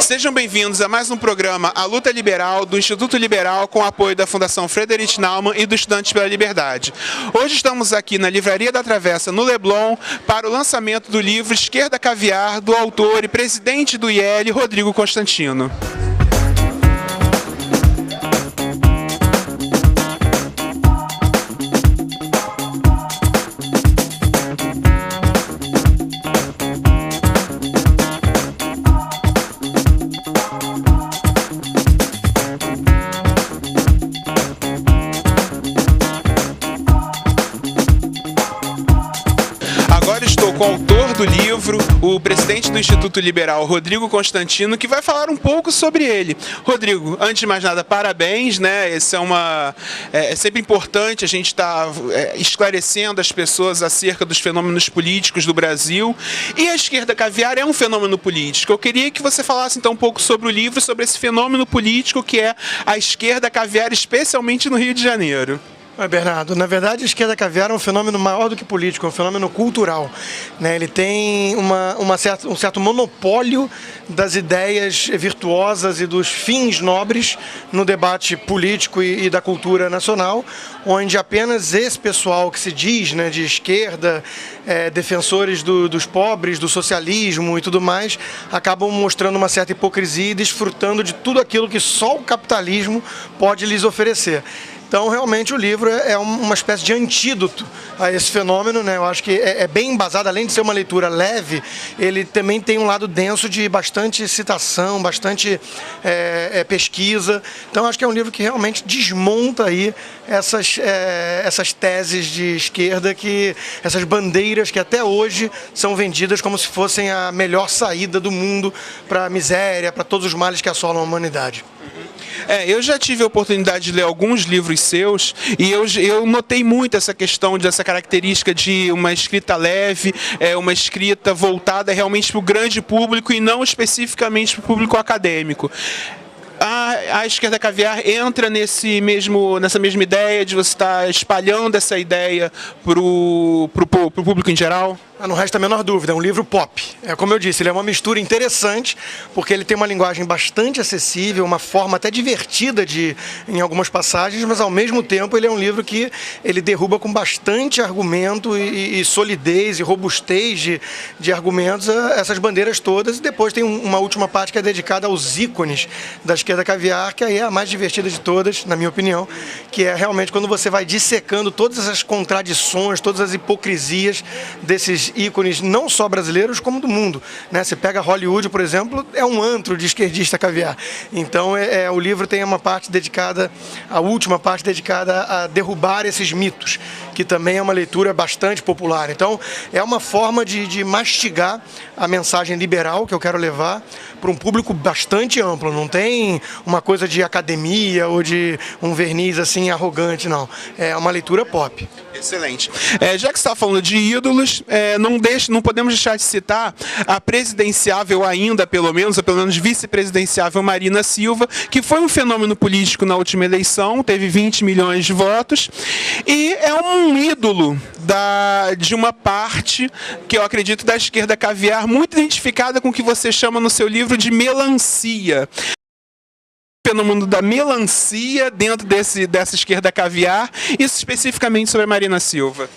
Sejam bem-vindos a mais um programa A Luta Liberal, do Instituto Liberal, com apoio da Fundação Friedrich Naumann e do Estudantes pela Liberdade. Hoje estamos aqui na Livraria da Travessa, no Leblon, para o lançamento do livro Esquerda Caviar, do autor e presidente do IEL, Rodrigo Constantino. Com o autor do livro, o presidente do Instituto Liberal, Rodrigo Constantino, que vai falar um pouco sobre ele. Rodrigo, antes de mais nada, parabéns, né? É sempre importante a gente estar esclarecendo as pessoas acerca dos fenômenos políticos do Brasil. E a esquerda caviar é um fenômeno político. Eu queria que você falasse então um pouco sobre o livro, sobre esse fenômeno político que é a esquerda caviar, especialmente no Rio de Janeiro. Bernardo, na verdade a esquerda caviar é um fenômeno maior do que político, é um fenômeno cultural, né? Ele tem um certo monopólio das ideias virtuosas e dos fins nobres no debate político e da cultura nacional, onde apenas esse pessoal que se diz, né, de esquerda, defensores dos pobres, do socialismo e tudo mais, acabam mostrando uma certa hipocrisia e desfrutando de tudo aquilo que só o capitalismo pode lhes oferecer. Então, realmente, o livro é uma espécie de antídoto a esse fenômeno, né? Eu acho que é bem embasado, além de ser uma leitura leve, ele também tem um lado denso de bastante citação, bastante pesquisa. Então, acho que é um livro que realmente desmonta aí essas teses de esquerda, essas bandeiras que até hoje são vendidas como se fossem a melhor saída do mundo para a miséria, para todos os males que assolam a humanidade. Eu já tive a oportunidade de ler alguns livros seus e eu notei muito essa questão, dessa característica de uma escrita leve, uma escrita voltada realmente para o grande público e não especificamente para o público acadêmico. A esquerda caviar entra nessa mesma ideia de você estar espalhando essa ideia para o público em geral? Não resta a menor dúvida, é um livro pop. Como eu disse, ele é uma mistura interessante, porque ele tem uma linguagem bastante acessível, uma forma até divertida em algumas passagens, mas ao mesmo tempo ele é um livro que ele derruba com bastante argumento e solidez e robustez de argumentos essas bandeiras todas. E depois tem uma última parte que é dedicada aos ícones da esquerda caviar, que aí é a mais divertida de todas, na minha opinião, que é realmente quando você vai dissecando todas essas contradições, todas as hipocrisias desses ícones não só brasileiros como do mundo, né? Você pega Hollywood, por exemplo, é um antro de esquerdista caviar. Então o livro tem uma parte dedicada, a última parte dedicada a derrubar esses mitos, que também é uma leitura bastante popular. Então é uma forma de mastigar a mensagem liberal que eu quero levar para um público bastante amplo. Não tem uma coisa de academia ou de um verniz assim arrogante, não. É uma leitura pop. Excelente. Já que você está falando de ídolos, não podemos deixar de citar a presidenciável ainda, pelo menos vice-presidenciável Marina Silva, que foi um fenômeno político na última eleição, teve 20 milhões de votos, e é um ídolo de uma parte, que eu acredito, da esquerda caviar, muito identificada com o que você chama no seu livro de melancia. Fenômeno da melancia dentro dessa esquerda caviar, isso especificamente sobre a Marina Silva.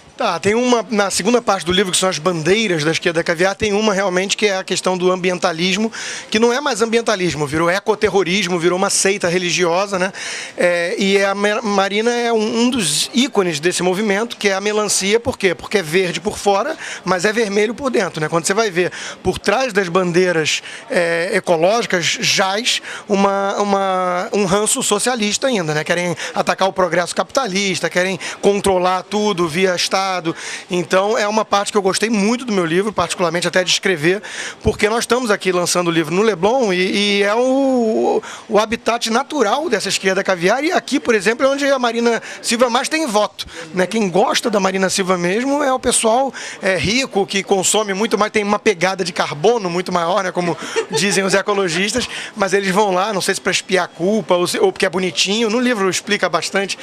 Tem na segunda parte do livro, que são as bandeiras da esquerda caviar, tem uma realmente que é a questão do ambientalismo, que não é mais ambientalismo, virou ecoterrorismo, virou uma seita religiosa, né? E a Marina é um dos ícones desse movimento, que é a melancia. Por quê? Porque é verde por fora, mas é vermelho por dentro, né? Quando você vai ver por trás das bandeiras ecológicas, jaz um ranço socialista ainda, né? Querem atacar o progresso capitalista, querem controlar tudo via Estado, passado. Então é uma parte que eu gostei muito do meu livro, particularmente até de escrever, porque nós estamos aqui lançando o livro no Leblon e é o habitat natural dessa esquerda caviar, e aqui, por exemplo, é onde a Marina Silva mais tem voto, né? Quem gosta da Marina Silva mesmo é o pessoal rico, que consome muito mais, tem uma pegada de carbono muito maior, né? Como dizem os ecologistas, mas eles vão lá, não sei se para espiar a culpa ou porque é bonitinho. No livro explica bastante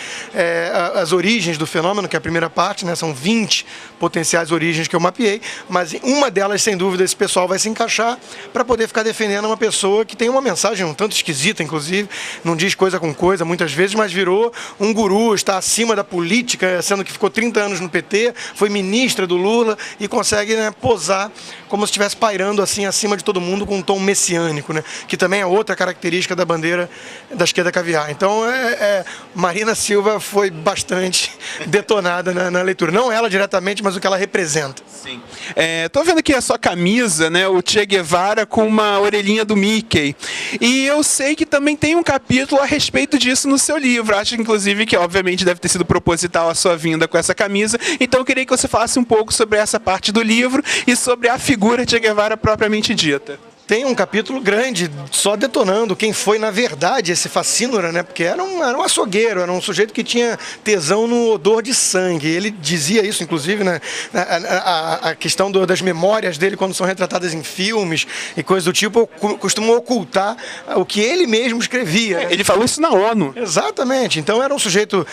as origens do fenômeno, que é a primeira parte, né? São 20 potenciais origens que eu mapeei, mas uma delas, sem dúvida, esse pessoal vai se encaixar para poder ficar defendendo uma pessoa que tem uma mensagem um tanto esquisita, inclusive, não diz coisa com coisa muitas vezes, mas virou um guru, está acima da política, sendo que ficou 30 anos no PT, foi ministra do Lula e consegue, né, posar como se estivesse pairando assim acima de todo mundo com um tom messiânico, né? Que também é outra característica da bandeira da esquerda caviar. Então, Marina Silva foi bastante detonada na leitura. Não ela diretamente, mas o que ela representa. Sim. Tô vendo aqui a sua camisa, né? O Che Guevara com uma orelhinha do Mickey. E eu sei que também tem um capítulo a respeito disso no seu livro. Acho, inclusive, que obviamente deve ter sido proposital a sua vinda com essa camisa. Então eu queria que você falasse um pouco sobre essa parte do livro e sobre a figura Che Guevara propriamente dita. Tem um capítulo grande só detonando quem foi, na verdade, esse Facínora, né? Porque era um açougueiro, era um sujeito que tinha tesão no odor de sangue. Ele dizia isso, inclusive, né? A questão das memórias dele, quando são retratadas em filmes e coisas do tipo, costumam ocultar o que ele mesmo escrevia. Né? Ele falou isso na ONU. Exatamente. Então era um sujeito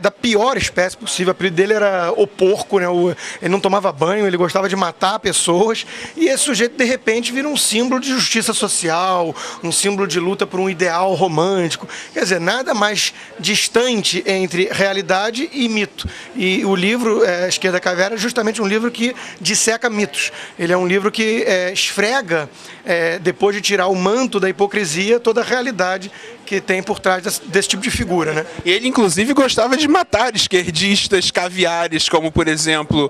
da pior espécie possível. O apelido dele era o porco, né? Ele não tomava banho, ele gostava de matar pessoas. E esse sujeito, de repente, vira um símbolo de justiça social, um símbolo de luta por um ideal romântico. Quer dizer, nada mais distante entre realidade e mito. E o livro Esquerda Caviar é justamente um livro que disseca mitos. Ele é um livro que esfrega, depois de tirar o manto da hipocrisia, toda a realidade que tem por trás desse tipo de figura, né? Ele, inclusive, gostava de matar esquerdistas caviares, como, por exemplo,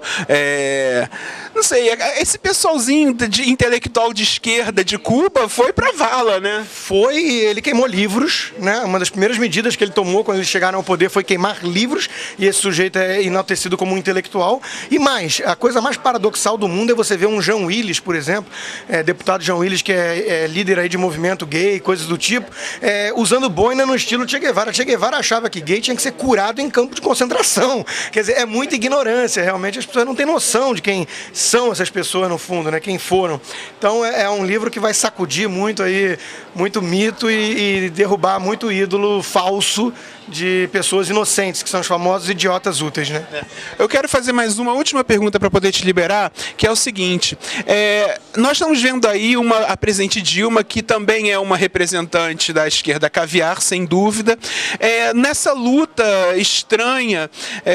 não sei, esse pessoalzinho de intelectual de esquerda de Cuba foi pra vala, né? Foi, e ele queimou livros, né? Uma das primeiras medidas que ele tomou quando eles chegaram ao poder foi queimar livros, e esse sujeito é enaltecido como um intelectual. E mais, a coisa mais paradoxal do mundo é você ver um Jean Willis, por exemplo, deputado Jean Willis, que é líder aí de movimento gay, coisas do tipo, usando boina no estilo Che Guevara. Che Guevara achava que gay tinha que ser curado em campo de concentração. Quer dizer, é muita ignorância, realmente as pessoas não têm noção de quem são essas pessoas no fundo, né? Quem foram. Então é um livro que vai sacudir muito aí, muito mito e derrubar muito ídolo falso de pessoas inocentes, que são os famosos idiotas úteis, né? Eu quero fazer mais uma última pergunta para poder te liberar, que é o seguinte: nós estamos vendo aí a presidente Dilma, que também é uma representante da esquerda caviar, sem dúvida, nessa luta estranha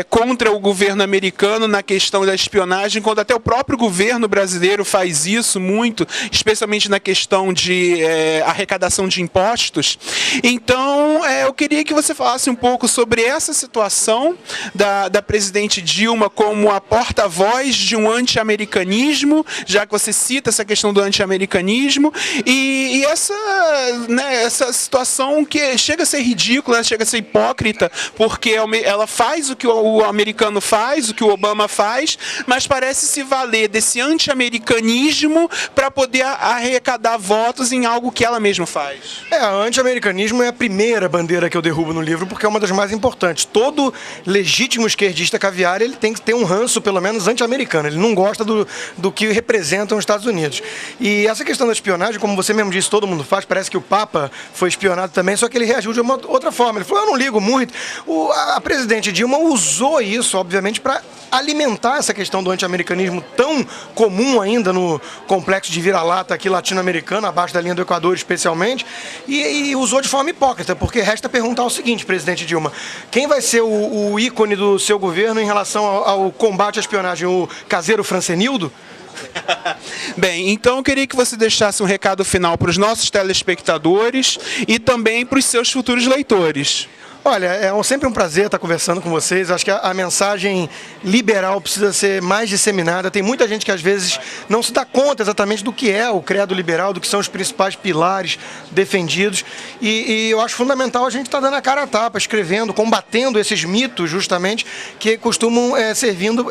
contra o governo americano na questão da espionagem, quando até o próprio governo brasileiro faz isso muito, especialmente na questão de arrecadação de impostos. Então, eu queria que você falasse um pouco sobre essa situação da presidente Dilma como a porta-voz de um anti-americanismo, já que você cita essa questão do anti-americanismo, e essa situação que chega a ser ridícula, chega a ser hipócrita, porque ela faz o que o americano faz, o que o Obama faz, mas parece se valer desse anti-americanismo para poder arrecadar votos em algo que ela mesma faz. Anti-americanismo é a primeira bandeira que eu derrubo no livro, porque é uma das mais importantes. Todo legítimo esquerdista caviar, ele tem que ter um ranço, pelo menos, anti-americano. Ele não gosta do que representam os Estados Unidos. E essa questão da espionagem, como você mesmo disse, todo mundo faz, parece que o Papa foi espionado também, só que ele reagiu de uma outra forma. Ele falou, eu não ligo muito. A presidente Dilma usou isso, obviamente, para alimentar essa questão do anti-americanismo tão comum ainda no complexo de vira-lata aqui latino-americano, abaixo da linha do Equador especialmente, e usou de forma hipócrita, porque resta perguntar o seguinte, presidente Dilma, quem vai ser o ícone do seu governo em relação ao combate à espionagem? O caseiro Francenildo? Bem, então eu queria que você deixasse um recado final para os nossos telespectadores e também para os seus futuros leitores. Olha, é sempre um prazer estar conversando com vocês. Acho que a mensagem liberal precisa ser mais disseminada. Tem muita gente que às vezes não se dá conta exatamente do que é o credo liberal, do que são os principais pilares defendidos. E eu acho fundamental a gente estar dando a cara a tapa, escrevendo, combatendo esses mitos justamente que costumam servindo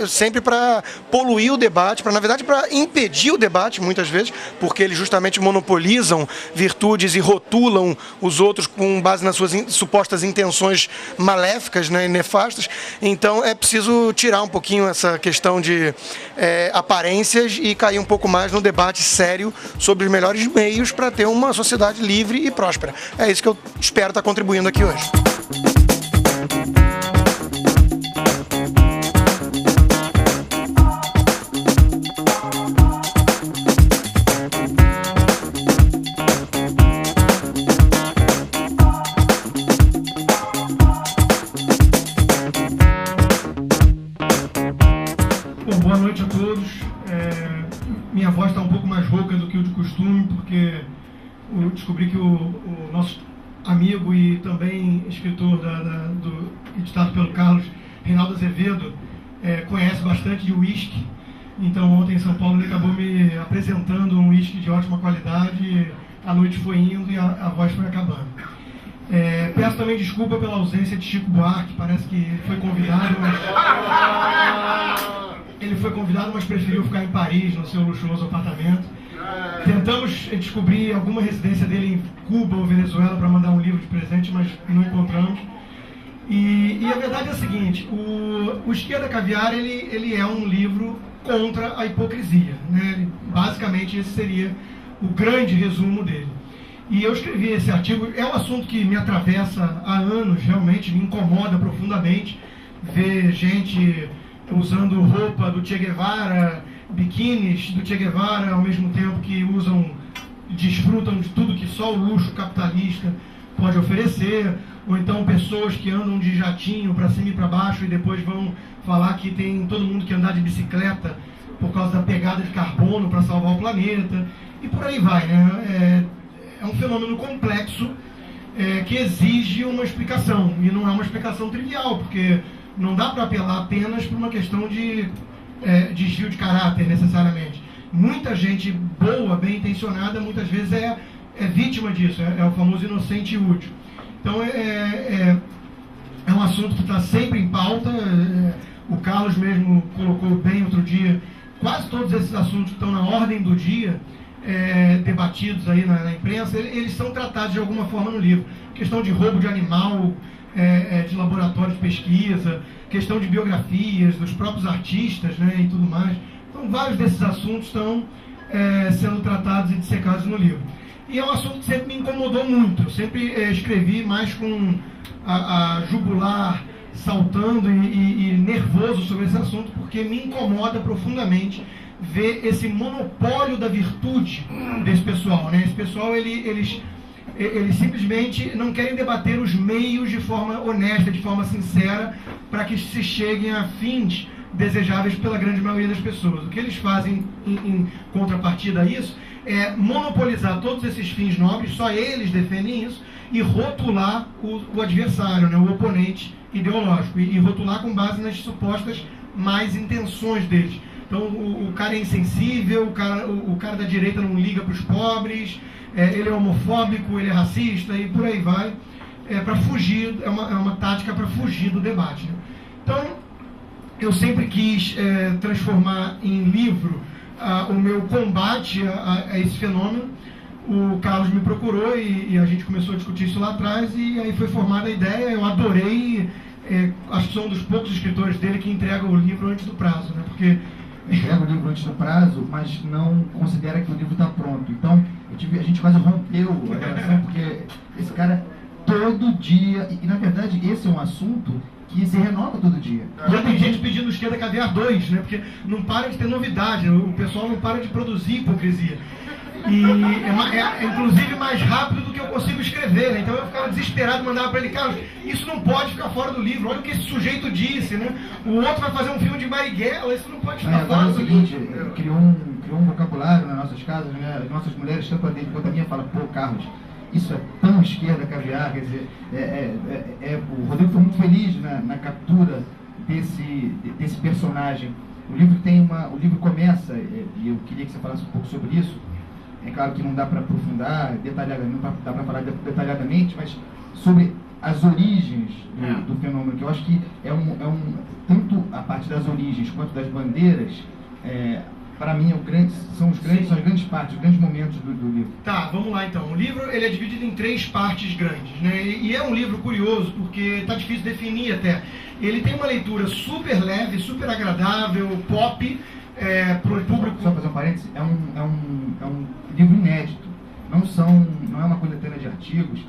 sempre para poluir o debate, na verdade para impedir o debate muitas vezes, porque eles justamente monopolizam virtudes e rotulam os outros com base nas suas supostas intenções maléficas, né, e nefastas. Então é preciso tirar um pouquinho essa questão de aparências e cair um pouco mais no debate sério sobre os melhores meios para ter uma sociedade livre e próspera. É isso que eu espero estar contribuindo aqui hoje. Boa noite a todos. Minha voz está um pouco mais rouca do que o de costume, porque eu descobri que o nosso amigo e também escritor editado pelo Carlos, Reinaldo Azevedo, conhece bastante de uísque. Então ontem em São Paulo ele acabou me apresentando um uísque de ótima qualidade, a noite foi indo e a voz foi acabando. Peço também desculpa pela ausência de Chico Buarque, parece que ele foi convidado, mas preferiu ficar em Paris, no seu luxuoso apartamento. Tentamos descobrir alguma residência dele em Cuba ou Venezuela para mandar um livro de presente, mas não encontramos. E a verdade é a seguinte, o Esquerda Caviar ele é um livro contra a hipocrisia, né? Basicamente esse seria o grande resumo dele. E eu escrevi esse artigo, é um assunto que me atravessa há anos, realmente me incomoda profundamente ver gente usando roupa do Che Guevara, biquínis do Che Guevara, ao mesmo tempo que desfrutam de tudo que só o luxo capitalista pode oferecer, ou então pessoas que andam de jatinho para cima e para baixo e depois vão falar que tem todo mundo que andar de bicicleta por causa da pegada de carbono para salvar o planeta, e por aí vai, né? É um fenômeno complexo que exige uma explicação, e não é uma explicação trivial, porque não dá para apelar apenas por uma questão de desvio de caráter, necessariamente. Muita gente boa, bem intencionada, muitas vezes é vítima disso, é o famoso inocente e útil. Então é um assunto que está sempre em pauta. O Carlos mesmo colocou bem outro dia, quase todos esses assuntos que estão na ordem do dia, debatidos aí na imprensa, eles são tratados de alguma forma no livro. Questão de roubo de animal, de laboratório de pesquisa, questão de biografias dos próprios artistas, né, e tudo mais. Então vários desses assuntos estão sendo tratados e dissecados no livro. E é um assunto que sempre me incomodou muito. Eu sempre escrevi mais com a jugular saltando e nervoso sobre esse assunto, porque me incomoda profundamente ver esse monopólio da virtude desse pessoal, né? Esse pessoal, eles simplesmente não querem debater os meios de forma honesta, de forma sincera, para que se cheguem a fins desejáveis pela grande maioria das pessoas. O que eles fazem em contrapartida a isso é monopolizar todos esses fins nobres, só eles defendem isso, e rotular o adversário, né, o oponente ideológico, e rotular com base nas supostas más intenções deles. Então o cara é insensível, o cara da direita não liga para os pobres, ele é homofóbico, ele é racista e por aí vai, para fugir, é uma tática para fugir do debate, né? Então eu sempre quis transformar em livro o meu combate a esse fenômeno. O Carlos me procurou e a gente começou a discutir isso lá atrás, e aí foi formada a ideia. Eu adorei, acho que sou um dos poucos escritores dele que entrega o livro antes do prazo, né? Porque entrega o livro antes do prazo, mas não considera que o livro está pronto. Então, a gente quase rompeu a relação, porque esse cara todo dia, e na verdade esse é um assunto que se renova todo dia. Já tem gente pedindo Esquerda Caviar 2, né? Porque não para de ter novidade, o pessoal não para de produzir hipocrisia. E é inclusive mais rápido do que eu consigo escrever, né? Então eu ficava desesperado, mandava para ele: Carlos, isso não pode ficar fora do livro, olha o que esse sujeito disse, né? O outro vai fazer um filme de Marighella, isso não pode ficar fora do livro. Criou um vocabulário nas nossas casas, né? As nossas mulheres, tanto a dele quanto a minha, falam: pô, Carlos, isso é tão esquerda caviar, quer dizer, o Rodrigo foi muito feliz na captura desse personagem. O livro começa, e eu queria que você falasse um pouco sobre isso. É claro que não dá para aprofundar detalhadamente, não dá para falar detalhadamente, mas sobre as origens do fenômeno, que eu acho que tanto a parte das origens quanto das bandeiras, para mim são as grandes partes, os grandes momentos do livro. Tá, vamos lá então. O livro ele é dividido em 3 partes grandes, né? E é um livro curioso, porque tá difícil definir até. Ele tem uma leitura super leve, super agradável, pop, para o público. Só fazer um parênteses, é um livro inédito. Não é uma coletânea de artigos.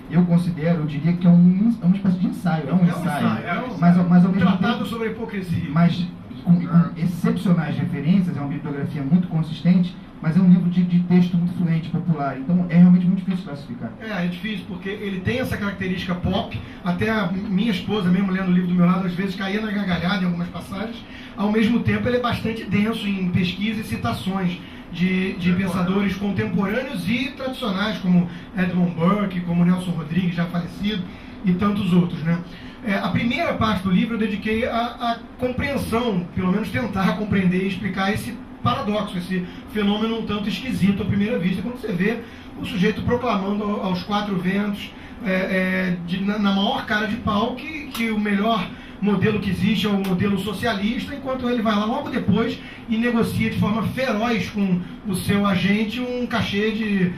Eu diria que é uma espécie de ensaio. É um ensaio. Mas ao mesmo tratado tempo, sobre a hipocrisia. Mas com excepcionais referências, é uma bibliografia muito consistente, mas é um livro de texto muito fluente, popular. Então é realmente muito difícil classificar. É difícil, porque ele tem essa característica pop. Até a minha esposa, mesmo lendo o livro do meu lado, às vezes caía na gargalhada em algumas passagens. Ao mesmo tempo, ele é bastante denso em pesquisa e citações de pensadores contemporâneos e tradicionais, como Edmund Burke, como Nelson Rodrigues, já falecido, e tantos outros, né? A primeira parte do livro eu dediquei à compreensão, pelo menos tentar compreender e explicar esse paradoxo, esse fenômeno um tanto esquisito à primeira vista, quando você vê o sujeito proclamando aos 4 ventos, na maior cara de pau, que o melhor modelo que existe é o modelo socialista, enquanto ele vai lá logo depois e negocia de forma feroz com o seu agente um cachê de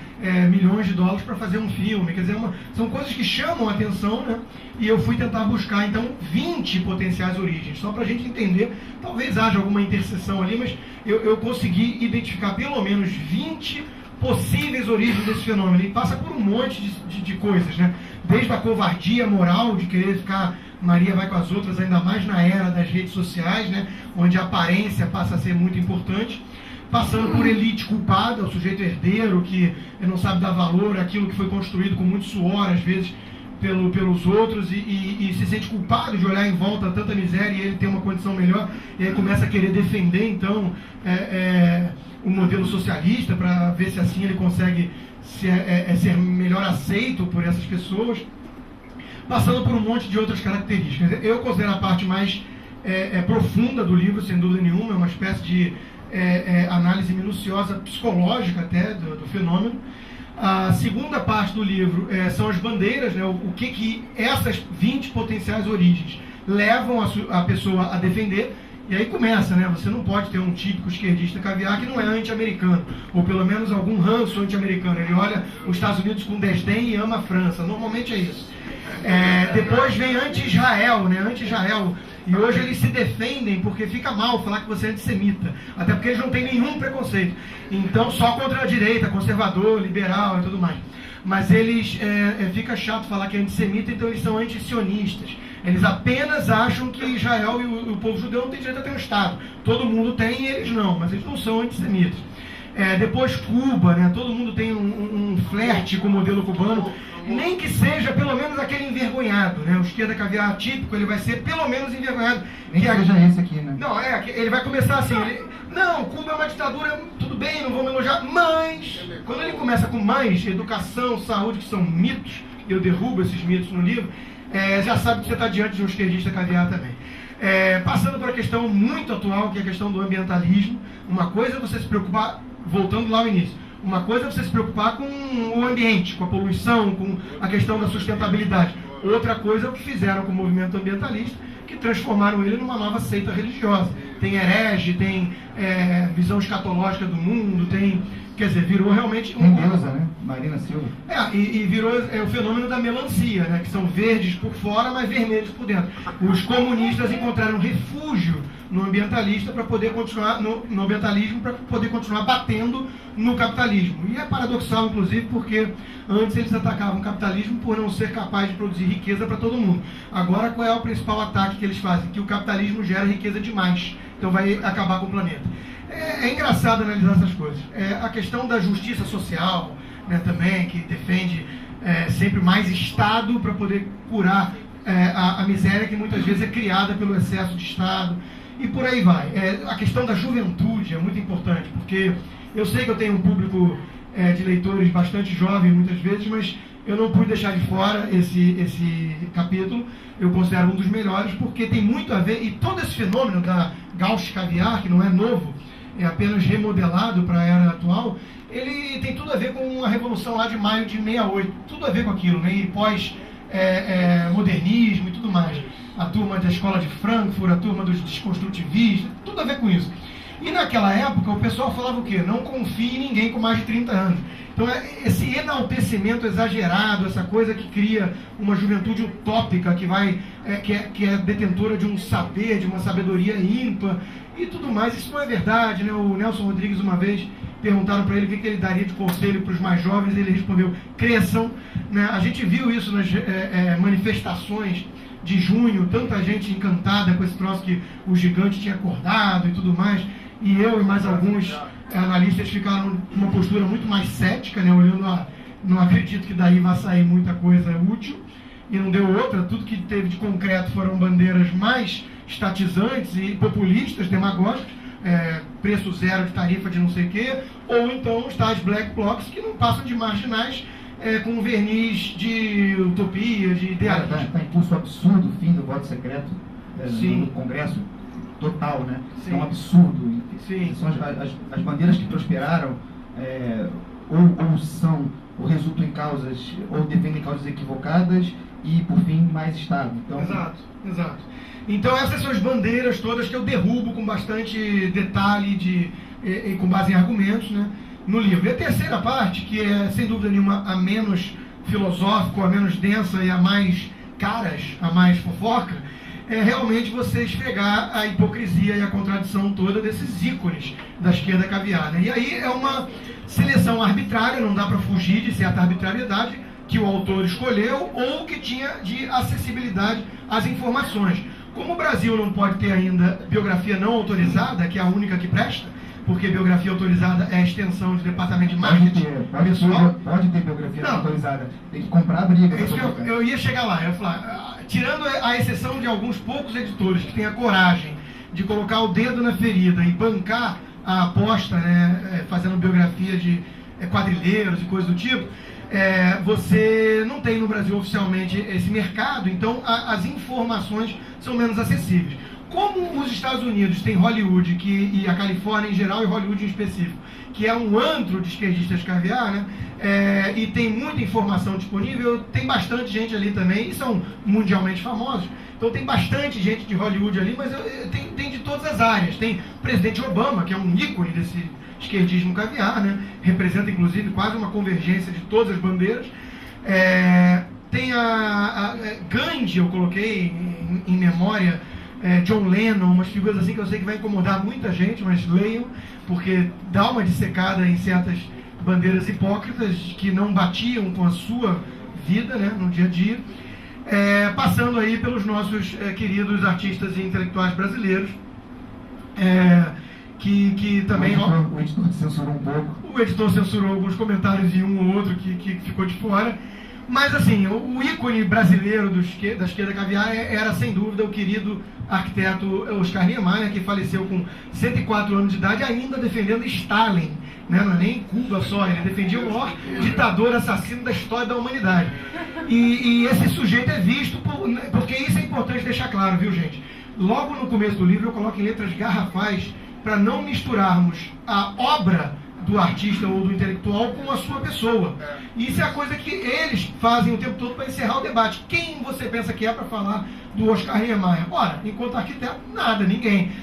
milhões de dólares para fazer um filme. Quer dizer, são coisas que chamam a atenção, né? E eu fui tentar buscar, então, 20 potenciais origens, só para a gente entender. Talvez haja alguma interseção ali, mas eu consegui identificar pelo menos 20 possíveis origens desse fenômeno. E passa por um monte de coisas, né? Desde a covardia moral de querer ficar Maria vai com as outras, ainda mais na era das redes sociais, né? Onde a aparência passa a ser muito importante, passando por elite culpada, o sujeito herdeiro que não sabe dar valor àquilo que foi construído com muito suor, às vezes, pelos outros, e se sente culpado de olhar em volta tanta miséria e ele ter uma condição melhor, e aí começa a querer defender, então, o modelo socialista, para ver se assim ele consegue ser melhor aceito por essas pessoas, passando por um monte de outras características. Eu considero a parte mais profunda do livro, sem dúvida nenhuma, é uma espécie de análise minuciosa, psicológica até, do fenômeno. A segunda parte do livro são as bandeiras, né? O que essas 20 potenciais origens levam a pessoa a defender. E aí começa, né? Você não pode ter um típico esquerdista caviar que não é anti-americano, ou pelo menos algum ranço anti-americano. Ele olha os Estados Unidos com desdém e ama a França. Normalmente é isso. Depois vem anti-Israel, né? Anti-Israel. E hoje eles se defendem porque fica mal falar que você é antissemita. Até porque eles não têm nenhum preconceito. Então, só contra a direita, conservador, liberal e tudo mais. Mas eles, fica chato falar que é antissemita, então eles são anti-sionistas. Eles apenas acham que Israel e o povo judeu não tem direito a ter um Estado. Todo mundo tem e eles não, mas eles não são antissemitas. Depois Cuba, né? Todo mundo tem um flerte com o modelo cubano, nem que seja pelo menos aquele envergonhado, né? O esquerda caviar típico, ele vai ser pelo menos envergonhado. Nem que seja esse aqui, né? Não, ele vai começar assim, não, Cuba é uma ditadura, tudo bem, não vamos elogiar, mas, quando ele começa com mais, educação, saúde, que são mitos, eu derrubo esses mitos no livro, já sabe que você está diante de um esquerdista caviar também. Passando por a questão muito atual, que é a questão do ambientalismo. Uma coisa é você se preocupar, voltando lá ao início, uma coisa é você se preocupar com o ambiente, com a poluição, com a questão da sustentabilidade. Outra coisa é o que fizeram com o movimento ambientalista, que transformaram ele numa nova seita religiosa. Tem herege, tem visão escatológica do mundo, quer dizer, virou realmente Tem deusa, né? Marina Silva. E virou o fenômeno da melancia, né? Que são verdes por fora, mas vermelhos por dentro. Os comunistas encontraram refúgio no ambientalista para poder continuar no ambientalismo, para poder continuar batendo no capitalismo. E é paradoxal, inclusive, porque antes eles atacavam o capitalismo por não ser capaz de produzir riqueza para todo mundo. Agora, qual é o principal ataque que eles fazem? Que o capitalismo gera riqueza demais. Então vai acabar com o planeta. É engraçado analisar essas coisas. A questão da justiça social, né, também, que defende sempre mais Estado para poder curar a miséria que muitas vezes é criada pelo excesso de Estado. E por aí vai. A questão da juventude é muito importante, porque eu sei que eu tenho um público de leitores bastante jovens muitas vezes, mas eu não pude deixar de fora esse capítulo. Eu considero um dos melhores, porque tem muito a ver, e todo esse fenômeno da Gauche Caviar, que não é novo, é apenas remodelado para a era atual, ele tem tudo a ver com a Revolução lá de maio de 68, tudo a ver com aquilo, né? E pós-modernismo e tudo mais. A turma da escola de Frankfurt, a turma dos desconstrutivistas, tudo a ver com isso. E naquela época o pessoal falava o quê? Não confie em ninguém com mais de 30 anos. Então esse enaltecimento exagerado, essa coisa que cria uma juventude utópica que é detentora de um saber, de uma sabedoria ímpar e tudo mais, isso não é verdade, né? O Nelson Rodrigues uma vez perguntaram para ele o que ele daria de conselho para os mais jovens, e ele respondeu: cresçam, né? A gente viu isso nas manifestações de junho, tanta gente encantada com esse troço que o gigante tinha acordado e tudo mais, e eu e mais alguns analistas ficaram numa postura muito mais cética, né? Olhando não acredito que daí vai sair muita coisa útil, e não deu outra. Tudo que teve de concreto foram bandeiras mais estatizantes e populistas, demagógicas, preço zero de tarifa de não sei o quê, ou então os tais black blocs que não passam de marginais, com um verniz de utopia, de idealismo. Está em curso absurdo o fim do voto secreto no Congresso total, né? Sim. É um absurdo. Sim. São as bandeiras que prosperaram ou resultam em causas, ou defendem causas equivocadas e, por fim, mais Estado. Então, Exato. Então essas são as bandeiras todas que eu derrubo com bastante detalhe e com base em argumentos, né, no livro. E a terceira parte, que é sem dúvida nenhuma a menos filosófica, a menos densa e a mais caras, a mais fofoca, é realmente você esfregar a hipocrisia e a contradição toda desses ícones da esquerda caviar, né? E aí é uma seleção arbitrária, não dá para fugir de certa arbitrariedade que o autor escolheu ou que tinha de acessibilidade às informações. Como o Brasil não pode ter ainda biografia não autorizada, que é a única que presta, porque biografia autorizada é a extensão de departamento de marketing pessoal. Pode ter biografia não autorizada, tem que comprar a briga. É isso que eu ia chegar lá, eu ia falar, tirando a exceção de alguns poucos editores que têm a coragem de colocar o dedo na ferida e bancar a aposta, né, fazendo biografia de quadrilheiros e coisas do tipo, você não tem no Brasil oficialmente esse mercado, então as informações são menos acessíveis. Como os Estados Unidos têm Hollywood, e a Califórnia em geral e Hollywood em específico, que é um antro de esquerdistas caviar, né? E tem muita informação disponível, tem bastante gente ali também, e são mundialmente famosos. Então tem bastante gente de Hollywood ali, mas tem de todas as áreas. Tem o presidente Obama, que é um ícone desse esquerdismo caviar, né? Representa inclusive quase uma convergência de todas as bandeiras. Tem a Gandhi, eu coloquei em memória, John Lennon, umas figuras assim que eu sei que vai incomodar muita gente, mas leiam, porque dá uma dissecada em certas bandeiras hipócritas que não batiam com a sua vida, né, no dia a dia, passando aí pelos nossos queridos artistas e intelectuais brasileiros, que também... O editor censurou um pouco. O editor censurou alguns comentários e um ou outro que ficou de fora. Mas assim, o ícone brasileiro da esquerda caviar era sem dúvida o querido arquiteto Oscar Niemeyer, que faleceu com 104 anos de idade, ainda defendendo Stalin, né? Não é nem Cuba só, ele defendia o maior ditador assassino da história da humanidade. E esse sujeito é visto, porque isso é importante deixar claro, viu, gente? Logo no começo do livro eu coloco em letras garrafais para não misturarmos a obra do artista ou do intelectual com a sua pessoa. E isso é a coisa que eles fazem o tempo todo para encerrar o debate. Quem você pensa que é para falar do Oscar Niemeyer? Ora, enquanto arquiteto, nada, ninguém.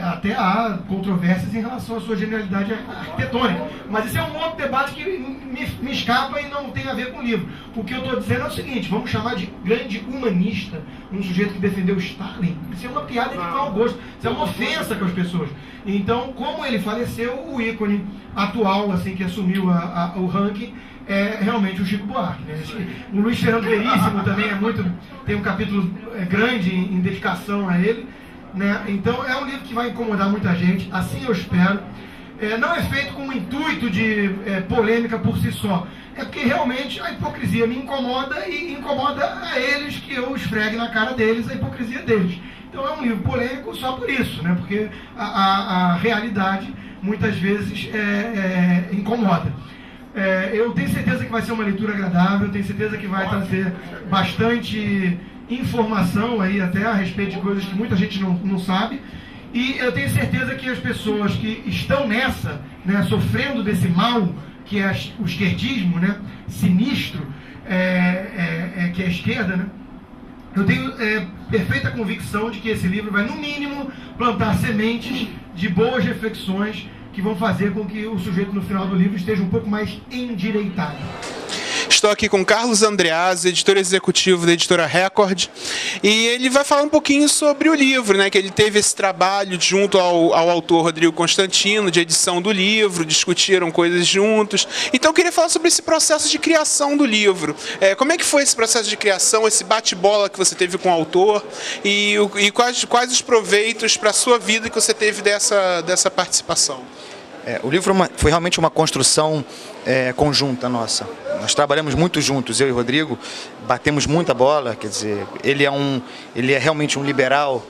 Até há controvérsias em relação à sua genialidade arquitetônica. Mas isso é um outro debate que me escapa e não tem a ver com o livro. O que eu estou dizendo é o seguinte: vamos chamar de grande humanista um sujeito que defendeu Stalin. Isso é uma piada de mau gosto. Isso é uma ofensa com as pessoas. Então, como ele faleceu, o ícone atual, assim, que assumiu o ranking, é realmente o Chico Buarque, né? O Luiz Fernando Veríssimo também tem um capítulo grande em dedicação a ele, né? Então é um livro que vai incomodar muita gente, assim eu espero. Não é feito com o intuito de polêmica por si só, é porque realmente a hipocrisia me incomoda e incomoda a eles, que eu esfregue na cara deles a hipocrisia deles. Então é um livro polêmico só por isso, né? Porque a realidade muitas vezes incomoda. Eu tenho certeza que vai ser uma leitura agradável, tenho certeza que vai trazer bastante informação aí até a respeito de coisas que muita gente não sabe. E eu tenho certeza que as pessoas que estão nessa, né, sofrendo desse mal, que é o esquerdismo, né, sinistro, que é a esquerda, né, eu tenho perfeita convicção de que esse livro vai, no mínimo, plantar sementes de boas reflexões que vão fazer com que o sujeito, no final do livro, esteja um pouco mais endireitado. Estou aqui com Carlos Andreazzi, editor executivo da editora Record, e ele vai falar um pouquinho sobre o livro, né, que ele teve esse trabalho junto ao autor Rodrigo Constantino, de edição do livro, discutiram coisas juntos. Então eu queria falar sobre esse processo de criação do livro. Como é que foi esse processo de criação, esse bate-bola que você teve com o autor, e quais os proveitos para a sua vida que você teve dessa participação? O livro foi realmente uma construção conjunta nossa. Nós trabalhamos muito juntos, eu e o Rodrigo, batemos muita bola, quer dizer, ele é realmente um liberal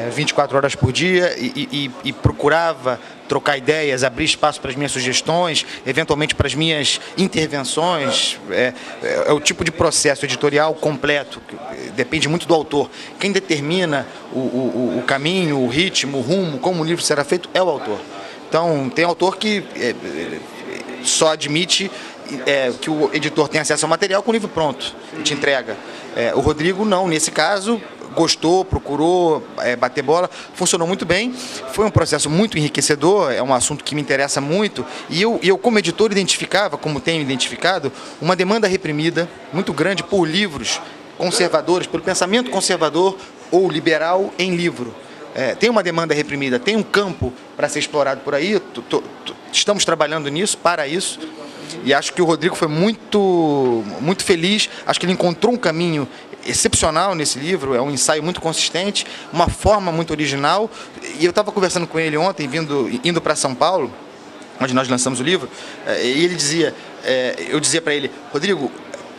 24 horas por dia e procurava trocar ideias, abrir espaço para as minhas sugestões, eventualmente para as minhas intervenções. É o tipo de processo editorial completo, que depende muito do autor. Quem determina o caminho, o ritmo, o rumo, como o livro será feito, é o autor. Então, tem autor que só admite que o editor tem acesso ao material com o livro pronto e te entrega. O Rodrigo não, nesse caso, gostou, procurou bater bola, funcionou muito bem. Foi um processo muito enriquecedor, é um assunto que me interessa muito. E eu como editor, identificava, como tenho identificado, uma demanda reprimida muito grande por livros conservadores, pelo pensamento conservador ou liberal em livro. Tem uma demanda reprimida, tem um campo para ser explorado por aí, estamos trabalhando nisso, para isso, e acho que o Rodrigo foi muito feliz, acho que ele encontrou um caminho excepcional nesse livro, é um ensaio muito consistente, uma forma muito original, e eu estava conversando com ele ontem, indo para São Paulo, onde nós lançamos o livro, e ele dizia, eu dizia para ele, Rodrigo,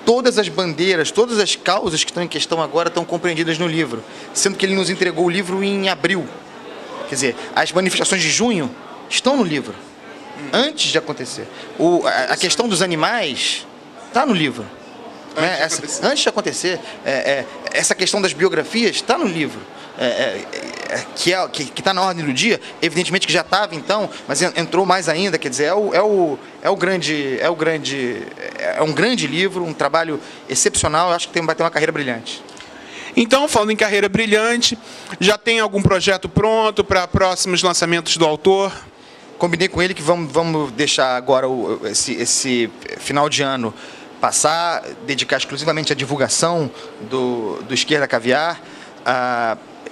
todas as bandeiras, todas as causas que estão em questão agora estão compreendidas no livro, sendo que ele nos entregou o livro em abril. Quer dizer, as manifestações de junho estão no livro, antes de acontecer. A questão dos animais está no livro. Antes de acontecer. Essa questão das biografias está no livro. Que está na ordem do dia, evidentemente que já estava então, mas entrou mais ainda, quer dizer, é um grande livro, um trabalho excepcional, eu acho que vai ter uma carreira brilhante. Então, falando em carreira brilhante, já tem algum projeto pronto para próximos lançamentos do autor? Combinei com ele que vamos deixar agora esse final de ano passar, dedicar exclusivamente à divulgação do Esquerda Caviar,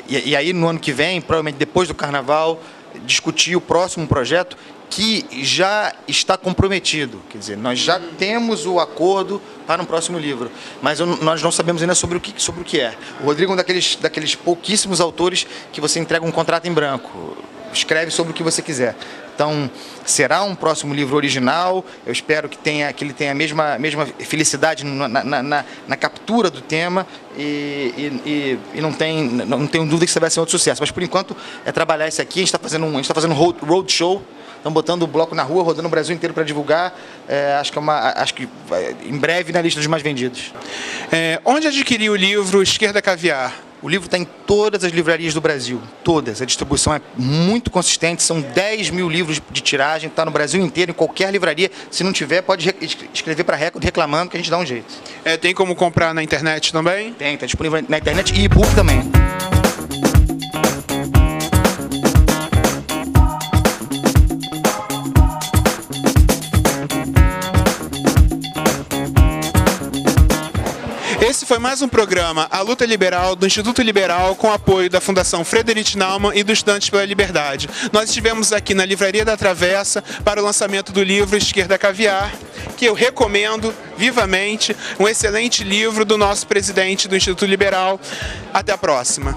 e aí no ano que vem, provavelmente depois do Carnaval, discutir o próximo projeto que já está comprometido. Quer dizer, nós já temos o acordo para um próximo livro, mas nós não sabemos ainda sobre o que é. O Rodrigo é um daqueles pouquíssimos autores que você entrega um contrato em branco, escreve sobre o que você quiser. Então, será um próximo livro original, eu espero que ele tenha a mesma felicidade na captura do tema e não tenho dúvida que isso vai ser outro sucesso. Mas, por enquanto, é trabalhar isso aqui, a gente está fazendo um roadshow, estamos botando o bloco na rua, rodando o Brasil inteiro para divulgar, acho que em breve na lista dos mais vendidos. Onde adquirir o livro Esquerda Caviar? O livro está em todas as livrarias do Brasil, todas. A distribuição é muito consistente, são 10 mil livros de tiragem, está no Brasil inteiro, em qualquer livraria. Se não tiver, pode escrever para a Record reclamando que a gente dá um jeito. Tem como comprar na internet também? Tem, está disponível na internet e e-book também. Esse foi mais um programa A Luta Liberal, do Instituto Liberal, com apoio da Fundação Friedrich Naumann e do Estudantes pela Liberdade. Nós estivemos aqui na Livraria da Travessa para o lançamento do livro Esquerda Caviar, que eu recomendo vivamente, um excelente livro do nosso presidente do Instituto Liberal. Até a próxima.